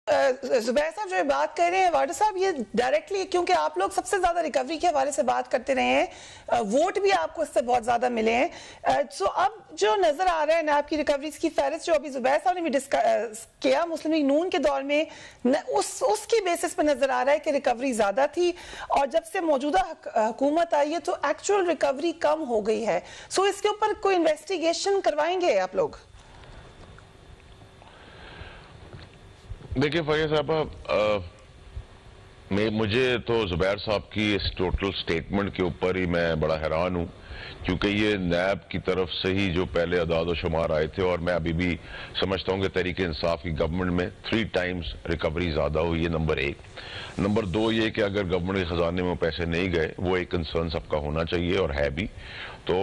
زبیر صاحب جو بات کر رہے ہیں وارڈر صاحب، یہ ڈائریکٹلی کیونکہ آپ لوگ سب سے زیادہ ریکوری کے حوالے سے بات کرتے رہے ہیں، ووٹ بھی آپ کو اس سے بہت زیادہ ملے ہیں، سو اب جو نظر آ رہا ہے نیب کی ریکوریز کی فہرست جو ابھی زبیر صاحب نے بھی ڈسکس کیا مسلم لیگ نون کے دور میں، اس کی بیسس پہ نظر آ رہا ہے کہ ریکوری زیادہ تھی، اور جب سے موجودہ حکومت آئی ہے تو ایکچوئل ریکوری کم ہو گئی ہے. سو اس کے اوپر کوئی انویسٹیگیشن کروائیں گے آپ لوگ؟ دیکھیں فریہ صاحبہ، مجھے تو زبیر صاحب کی اس ٹوٹل سٹیٹمنٹ کے اوپر ہی میں بڑا حیران ہوں، کیونکہ یہ نیب کی طرف سے ہی جو پہلے اعداد و شمار آئے تھے، اور میں ابھی بھی سمجھتا ہوں کہ تحریک انصاف کی گورنمنٹ میں 3 ٹائمز ریکوری زیادہ ہوئی ہے. نمبر 1. نمبر 2 یہ کہ اگر گورنمنٹ کے خزانے میں پیسے نہیں گئے، وہ ایک کنسرن سب کا ہونا چاہیے اور ہے بھی. تو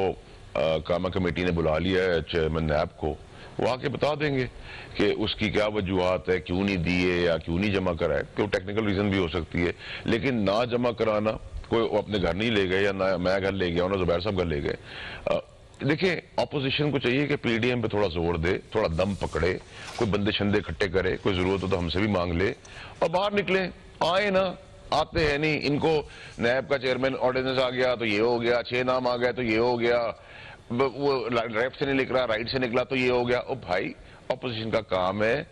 کامہ کمیٹی نے بلا لیا ہے چیئرمین نیب کو، وہ آ کے بتا دیں گے کہ اس کی کیا وجوہات ہے، کیوں نہیں دیے یا کیوں نہیں جمع کرائے. کوئی ٹیکنیکل ریزن بھی ہو سکتی ہے، لیکن نہ جمع کرانا، کوئی اپنے گھر نہیں لے گئے یا نہ میں گھر لے گیا ہوں نہ زبیر صاحب گھر لے گئے. دیکھیں اپوزیشن کو چاہیے کہ پی ڈی ایم پہ تھوڑا زور دے، تھوڑا دم پکڑے، کوئی بندے شندے کھٹے کرے، کوئی ضرورت ہو تو ہم سے بھی مانگ لے اور باہر نکلیں. آئے نا، آتے ہیں نہیں. ان کو نیب کا چیئرمین آرڈیننس آ گیا تو یہ ہو گیا، 6 نام آ گئے تو یہ ہو گیا، وہ لیفٹ سے نہیں لکھ رہا رائٹ سے نکلا تو یہ ہو گیا. او بھائی، اپوزیشن کا کام ہے.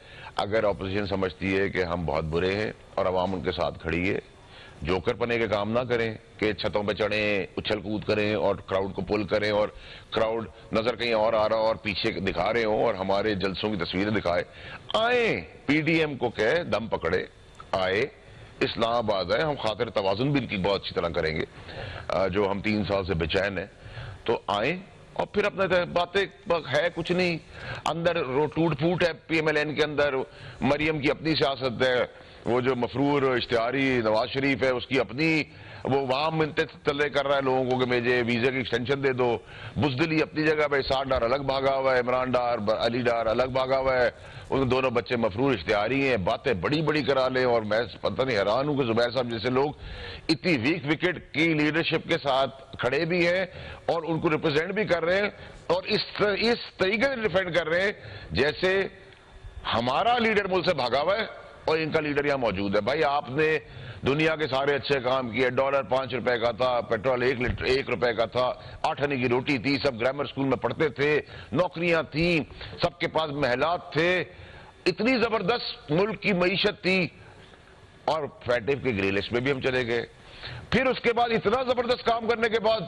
اگر اپوزیشن سمجھتی ہے کہ ہم بہت برے ہیں اور عوام ان کے ساتھ کھڑی ہے، جوکر پنے کے کام نہ کریں کہ چھتوں پہ چڑھیں، اچھل کود کریں اور کراؤڈ کو پل کریں، اور کراؤڈ نظر کہیں اور آ رہا اور پیچھے دکھا رہے ہوں اور ہمارے جلسوں کی تصویریں دکھائے. آئیں، پی ڈی ایم کو کہے دم پکڑے، آئے اسلام آباد ہے. ہم خاطر توازن بھی ان کی بہت اچھی طرح کریں گے، جو ہم 3 سال سے بے چین ہیں. تو آئیں اور پھر اپنے باتیں ہے کچھ نہیں. اندر ٹوٹ پھوٹ ہے پی ایم ایل این کے اندر، مریم کی اپنی سیاست ہے، وہ جو مفرور اشتہاری نواز شریف ہے اس کی اپنی، وہ وہاں منتے تلے کر رہا ہے لوگوں کو کہ مجھے ویزے کی ایکسٹینشن دے دو. بزدلی اپنی جگہ پہ، اسحاق ڈار الگ بھاگا ہوا ہے، عمران ڈار علی ڈار الگ بھاگا ہوا ہے، ان دونوں بچے مفرور اشتہاری ہیں. باتیں بڑی بڑی کرا لیں. اور میں پتہ نہیں حیران ہوں کہ زبیر صاحب جیسے لوگ اتنی ویک وکٹ کی لیڈرشپ کے ساتھ کھڑے بھی ہیں اور ان کو ریپرزینٹ بھی کر رہے ہیں، اور اس طریقے سے ڈیفینڈ کر رہے ہیں جیسے ہمارا لیڈر ملک سے بھاگا ہوا ہے اور ان کا لیڈر یہاں موجود ہے. بھائی آپ نے دنیا کے سارے اچھے کام کیے. ڈالر 5 روپے کا تھا، پیٹرول 1 روپے کا تھا، 8 آنے کی روٹی تھی، سب گرامر سکول میں پڑھتے تھے، نوکریاں تھیں، سب کے پاس محلات تھے، اتنی زبردست ملک کی معیشت تھی. اور فیٹو کے گرے لسٹ میں بھی ہم چلے گئے. پھر اس کے بعد اتنا زبردست کام کرنے کے بعد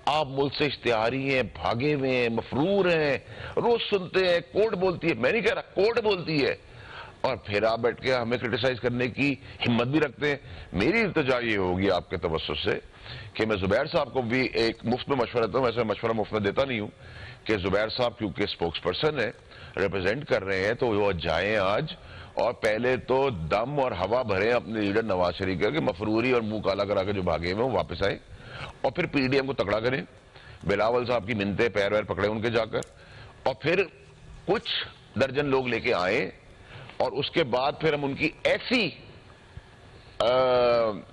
آپ ملک سے اشتہاری ہیں، بھاگے ہوئے ہیں، مفرور ہیں، روز سنتے ہیں کوٹ بولتی ہے. میں نہیں کہہ رہا، کوٹ بولتی ہے. اور پھر آپ بیٹھ کے ہمیں کرٹیسائز کرنے کی ہمت بھی رکھتے ہیں. میری التجا یہ ہوگی آپ کے توسط سے کہ میں زبیر صاحب کو بھی ایک مفت میں مشورہ دیتا ہوں. ویسے مشورہ مفت میں دیتا نہیں ہوں، کہ زبیر صاحب کیونکہ سپوکس پرسن ہے، ریپرزینٹ کر رہے ہیں، تو وہ جائیں آج اور پہلے تو دم اور ہوا بھریں اپنے لیڈر نواز شریف کا کہ مفروری اور منہ کالا کرا کے جو بھاگے ہوئے وہ واپس آئیں، اور پھر پی ڈی ایم کو تکڑا کریں. بلاول صاحب کی منتیں پیر ویر پکڑے ان کے جا کر، اور پھر کچھ درجن لوگ لے کے آئیں، اور اس کے بعد پھر ہم ان کی ایسی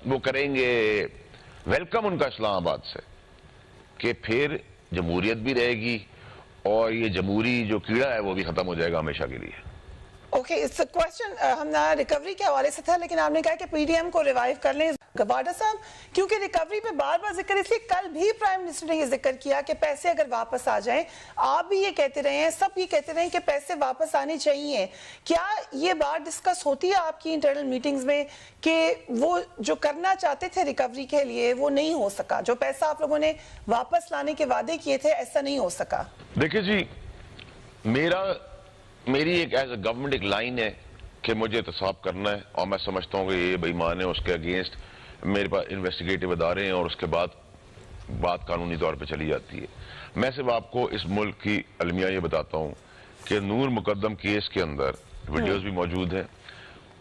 وہ کریں گے ویلکم ان کا اسلام آباد سے کہ پھر جمہوریت بھی رہے گی اور یہ جمہوری جو کیڑا ہے وہ بھی ختم ہو جائے گا ہمیشہ کے لیے. اوکے، اس کویسچن ہم ریکوری کے حوالے سے تھا، لیکن آپ نے کہا کہ پی ڈی ایم کو ریوائیو کر لیں. وارڈر صاحب، کیونکہ ریکوری پہ بار بار ذکر، اس لیے کل بھی پرائم منسٹر نے یہ ذکر کیا کہ پیسے اگر واپس آ جائیں، آپ بھی یہ کہتے رہے ہیں، سب یہ کہتے رہے ہیں کہ پیسے واپس آنے چاہیے. کیا یہ بات ڈسکس ہوتی ہے آپ کی انٹرنل میٹنگز میں کہ وہ جو کرنا چاہتے تھے ریکوری کے لیے وہ نہیں ہو سکا، جو پیسہ آپ لوگوں نے واپس لانے کے وعدے کیے تھے ایسا نہیں ہو سکا؟ دیکھیں جی، میری ایک ایز اے گورنمنٹ ایک لائن ہے کہ مجھے احتساب کرنا ہے، اور میں سمجھتا ہوں کہ یہ بے ایمان ہے، اس کے اگینسٹ میرے پاس انویسٹیگیٹو ادارے ہیں، اور اس کے بعد بات قانونی طور پہ چلی جاتی ہے. میں صرف آپ کو اس ملک کی المیہ یہ بتاتا ہوں کہ نور مقدم کیس کے اندر ویڈیوز بھی موجود ہیں.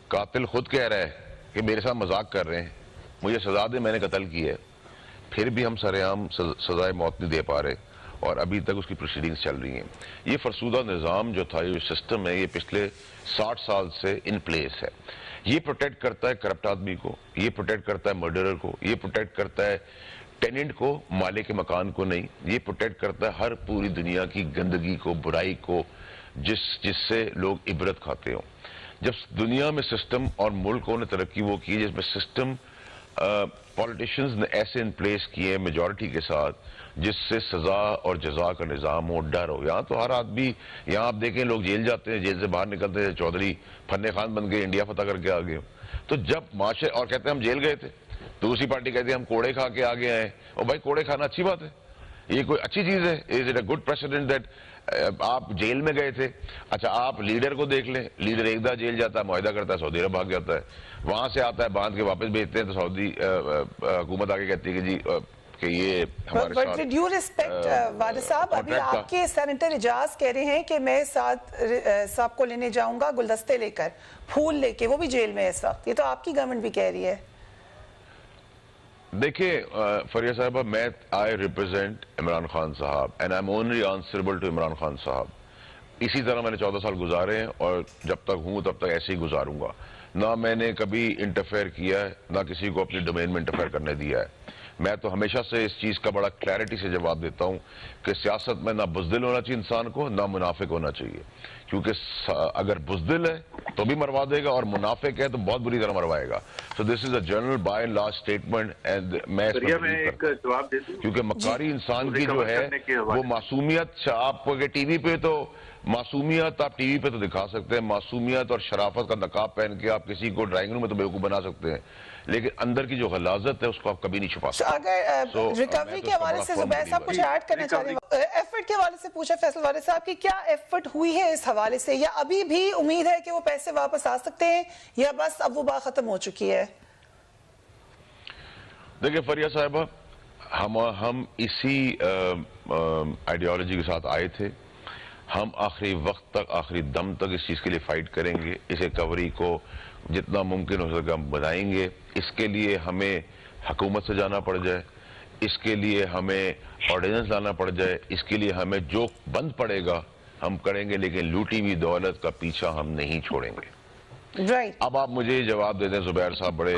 قاتل خود کہہ رہا ہے کہ میرے ساتھ مذاق کر رہے ہیں، مجھے سزا دے، میں نے قتل کیا ہے. پھر بھی ہم سرعام سزائے موت نہیں دے پا رہے، اور ابھی تک اس کی پروسیڈنگز چل رہی ہیں. یہ فرسودہ نظام جو تھا، یہ سسٹم ہے، یہ پچھلے 60 سال سے ان پلیس ہے. یہ پروٹیکٹ کرتا ہے کرپٹ آدمی کو، یہ پروٹیکٹ کرتا ہے مرڈرر کو، یہ پروٹیکٹ کرتا ہے ٹیننٹ کو، مالک مکان کو نہیں. یہ پروٹیکٹ کرتا ہے ہر پوری دنیا کی گندگی کو، برائی کو، جس سے لوگ عبرت کھاتے ہوں. جب دنیا میں سسٹم اور ملکوں نے ترقی وہ کی جس میں سسٹم پولیٹیشنز نے ایسے ان پلیس کیے میجورٹی کے ساتھ جس سے سزا اور جزا کا نظام ہو، ڈر ہو. یہاں تو ہر آدمی، یہاں آپ دیکھیں لوگ جیل جاتے ہیں، جیل سے باہر نکلتے ہیں، چودھری فن خان بن کے انڈیا فتح کر کے آ گئے. تو جب معاشرے اور کہتے ہیں ہم جیل گئے تھے، دوسری پارٹی کہتے ہیں ہم کوڑے کھا کے آگے آئے. اور بھائی کوڑے کھانا اچھی بات ہے، یہ کوئی اچھی چیز ہے؟ Is it a good president that آپ جیل میں گئے تھے؟ اچھا آپ لیڈر کو دیکھ لیں، لیڈر ایک دفعہ جیل جاتا ہے، معاہدہ کرتا ہے، سعودی عرب بھاگ جاتا ہے، وہاں سے آتا ہے باندھ کے واپس بھیجتے ہیں تو سعودی حکومت آگے کہتی ہے کہ جی کہ یہ ہمارے But ساتھ with due respect, وادر صاحب، ابھی contract آپ کے سینیٹر اجاز کہہ رہے ہیں کہ میں ساتھ صاحب کو لینے جاؤں گا گلدستے لے کر، پھول لے کے، وہ بھی جیل میں ہے اس وقت. یہ تو آپ کی گورنمنٹ بھی کہہ رہی ہے. دیکھیں فریہ صاحبہ، میں آئی ریپرزینٹ عمران خان صاحب and I am only answerable to Imran Khan صاحب. اسی طرح میں نے 14 سال گزارے ہیں اور جب تک ہوں تب تک ایسے ہی گزاروں گا. نہ میں نے کبھی انٹرفیئر کیا ہے، نہ کسی کو اپنی ڈومین میں انٹرفیئر کرنے دیا ہے. میں تو ہمیشہ سے اس چیز کا بڑا کلیئرٹی سے جواب دیتا ہوں کہ سیاست میں نہ بزدل ہونا چاہیے انسان کو، نہ منافق ہونا چاہیے. کیونکہ اگر بزدل ہے تو بھی مروا دے گا اور منافق ہے تو بہت بری طرح مروائے گا. So this is a general by and large statement and میں ایک جواب دے دوں کیونکہ مکاری انسان کی جو ہے وہ معصومیت، آپ کو ٹی وی پہ تو معصومیت آپ ٹی وی پہ تو دکھا سکتے ہیں، معصومیت اور شرافت کا نقاب پہن کے آپ کسی کو ڈرائنگ روم میں تو بیوقوف بنا سکتے ہیں، لیکن اندر کی جو غلاظت ہے اس کو آپ کبھی نہیں چھپا سکتے. اگر ریکوری کے حوالے سے زبیر صاحب کچھ ایڈ کرنا چاہ رہے ہیں، ایفرٹ کے حوالے سے پوچھا فیصل والد صاحب کی کیا ایفرٹ ہوئی ہے اس حوالے سے، یا ابھی بھی امید ہے کہ وہ پیسے واپس آ سکتے ہیں، یا بس اب وہ بات ختم ہو چکی ہے؟ دیکھیں فریہ صاحبہ، ہم اسی آئیڈیالوجی کے ساتھ آئے تھے. ہم آخری وقت تک، آخری دم تک اس چیز کے لیے فائٹ کریں گے. اس ریکوری کو جتنا ممکن ہو سکے ہم بنائیں گے. اس کے لیے ہمیں حکومت سے جانا پڑ جائے، اس کے لیے ہمیں آرڈیننس لانا پڑ جائے، اس کے لیے ہمیں جو بند پڑے گا ہم کریں گے، لیکن لوٹی ہوئی دولت کا پیچھا ہم نہیں چھوڑیں گے. اب آپ مجھے یہ جواب دے دیں، زبیر صاحب بڑے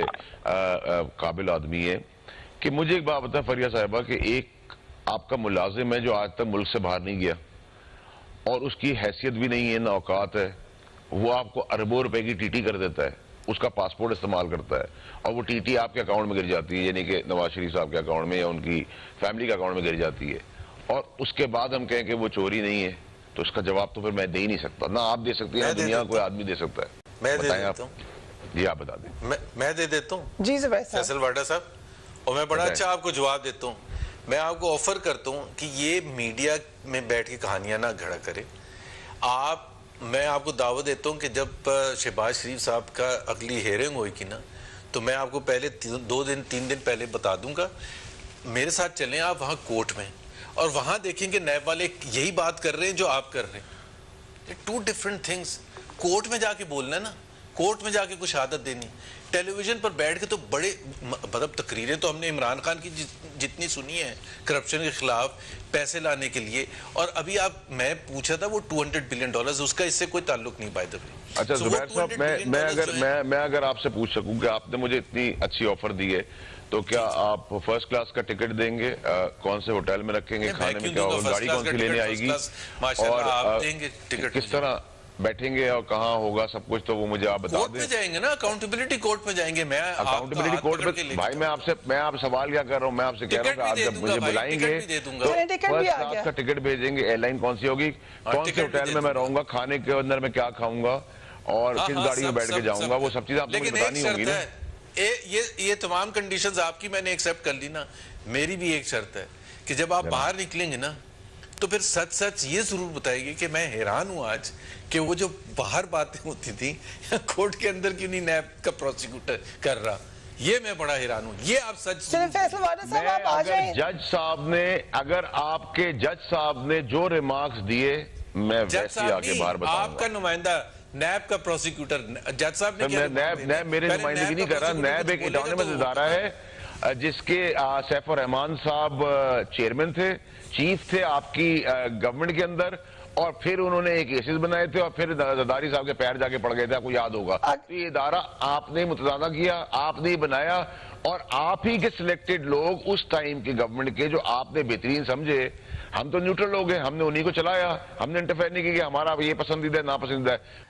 قابل آدمی ہیں، کہ مجھے ایک بات بتائیں فریہ صاحبہ کہ ایک آپ کا ملازم ہے جو آج تک ملک سے باہر نہیں گیا اور اس کی حیثیت بھی نہیں ہے، نہ اوقات ہے، وہ آپ کو اربوں روپے کی ٹی ٹی کر دیتا ہے، اس کا پاسپورٹ استعمال کرتا ہے اور وہ ٹی ٹی آپ کے اکاؤنٹ میں گر جاتی ہے، یعنی کہ نواز شریف صاحب کے اکاؤنٹ میں یا ان کی فیملی کے اکاؤنٹ میں گر جاتی ہے، اور اس کے بعد ہم کہیں کہ وہ چوری نہیں ہے، تو اس کا جواب تو پھر میں دے ہی نہیں سکتا. نہ آپ دے سکتی ہیں، دنیا کوئی آدمی دے سکتا ہے. میں دے بتائیں آپ. دیتا ہوں. جی آپ بتا دیں. میں دے دیتا ہوں جی زبیر صاحب. فیصل واڈا صاحب، اور میں بڑا اچھا آپ کو جواب دیتا ہوں. میں آپ کو آفر کرتا ہوں کہ یہ میڈیا میں بیٹھ کے کہانیاں نہ گھڑا کرے. میں آپ کو دعوت دیتا ہوں کہ جب شہباز شریف صاحب کا اگلی ہیئرنگ ہوئی کی نا، تو میں آپ کو پہلے 2-3 دن پہلے بتا دوں گا. میرے ساتھ چلیں آپ وہاں کورٹ میں، اور وہاں دیکھیں کہ نیب والے یہی بات کر رہے ہیں جو آپ کر رہے ہیں. To different things. کورٹ میں جا کے بولنا ہے نا، کورٹ میں جا کے کچھ عادت دینی. ٹیلی ویژن پر بیٹھ کے تو بڑے مطلب تقریریں تو ہم نے عمران خان کی جتنی سنی ہے کرپشن کے خلاف پیسے لانے کے لیے، اور ابھی میں پوچھا تھا وہ $200 بلین اس کا اس سے کوئی تعلق نہیں پائے. اچھا زبیر صاحب، میں اگر آپ سے پوچھ سکوں کہ آپ نے مجھے اتنی اچھی آفر دی ہے تو کیا آپ فرسٹ کلاس کا ٹکٹ دیں گے؟ کون سے ہوٹل میں رکھیں گے؟ کھانے میں کیا ہوگا؟ گاڑی کون سی لینے آئے گی؟ اور کس طرح بیٹھیں گے اور کہاں ہوگا سب کچھ؟ تو وہ مجھے آپ بتا دیں. کورٹ میں جائیں گے نا، اکاؤنٹیبلٹی کورٹ میں جائیں گے. میں اکاؤنٹیبلٹی کورٹ میں بھائی میں آپ سوال کیا کر رہا ہوں، میں آپ سے کہہ رہا ہوں کہ آپ جب مجھے بلائیں گے فرسٹ کلاس کا ٹکٹ بھیجیں گے. ایئر لائن کون سی ہوگی، کون سے ہوٹل میں رہوں گا، کھانے کے اندر میں کیا کھاؤں گا، اور کس گاڑی میں بیٹھ کے جاؤں گا، وہ سب چیزیں آپ کو مجھے بتانی ہوں گی نا. یہ تمام کنڈیشنز آپ کی میں نے ایکسیپٹ کر لی نا. میری بھی ایک شرط ہے کہ جب آپ باہر نکلیں گے نا تو پھر سچ یہ ضرور بتائے گی کہ میں حیران ہوں آج کہ وہ جو باہر باتیں ہوتی تھیں کورٹ کے اندر کیوں نہیں نیب کا پروسیکیوٹر کر رہا. یہ میں بڑا حیران ہوں. یہ آپ سچ جج صاحب نے، اگر آپ کے جج صاحب نے جو ریمارکس دیے میں ویسے آگے باہر بتاؤں گا. آپ کا نمائندہ نیب کا پروسیکیوٹر جج صاحب نے نیب میرے نمائندگی نہیں کر رہا. نیب ایک اٹارنمس ادارہ ہے جس کے سیف الرحمان صاحب چیئرمین تھے، چیف تھے آپ کی گورنمنٹ کے اندر، اور پھر انہوں نے ایک کیسز بنائے تھے اور پھر زرداری صاحب کے پیر جا کے پڑ گئے تھے، آپ کو یاد ہوگا. یہ ادارہ آپ نے متضادہ کیا، آپ نے بنایا، اور آپ ہی کے سلیکٹڈ لوگ اس ٹائم کی گورنمنٹ کے جو آپ نے بہترین سمجھے. ہم تو نیوٹرل لوگ ہیں، ہم نے انہی کو چلایا، ہم نے انٹرفیئر نہیں کی کہ ہمارا یہ پسندیدہ ہے ناپسندیدہ ہے.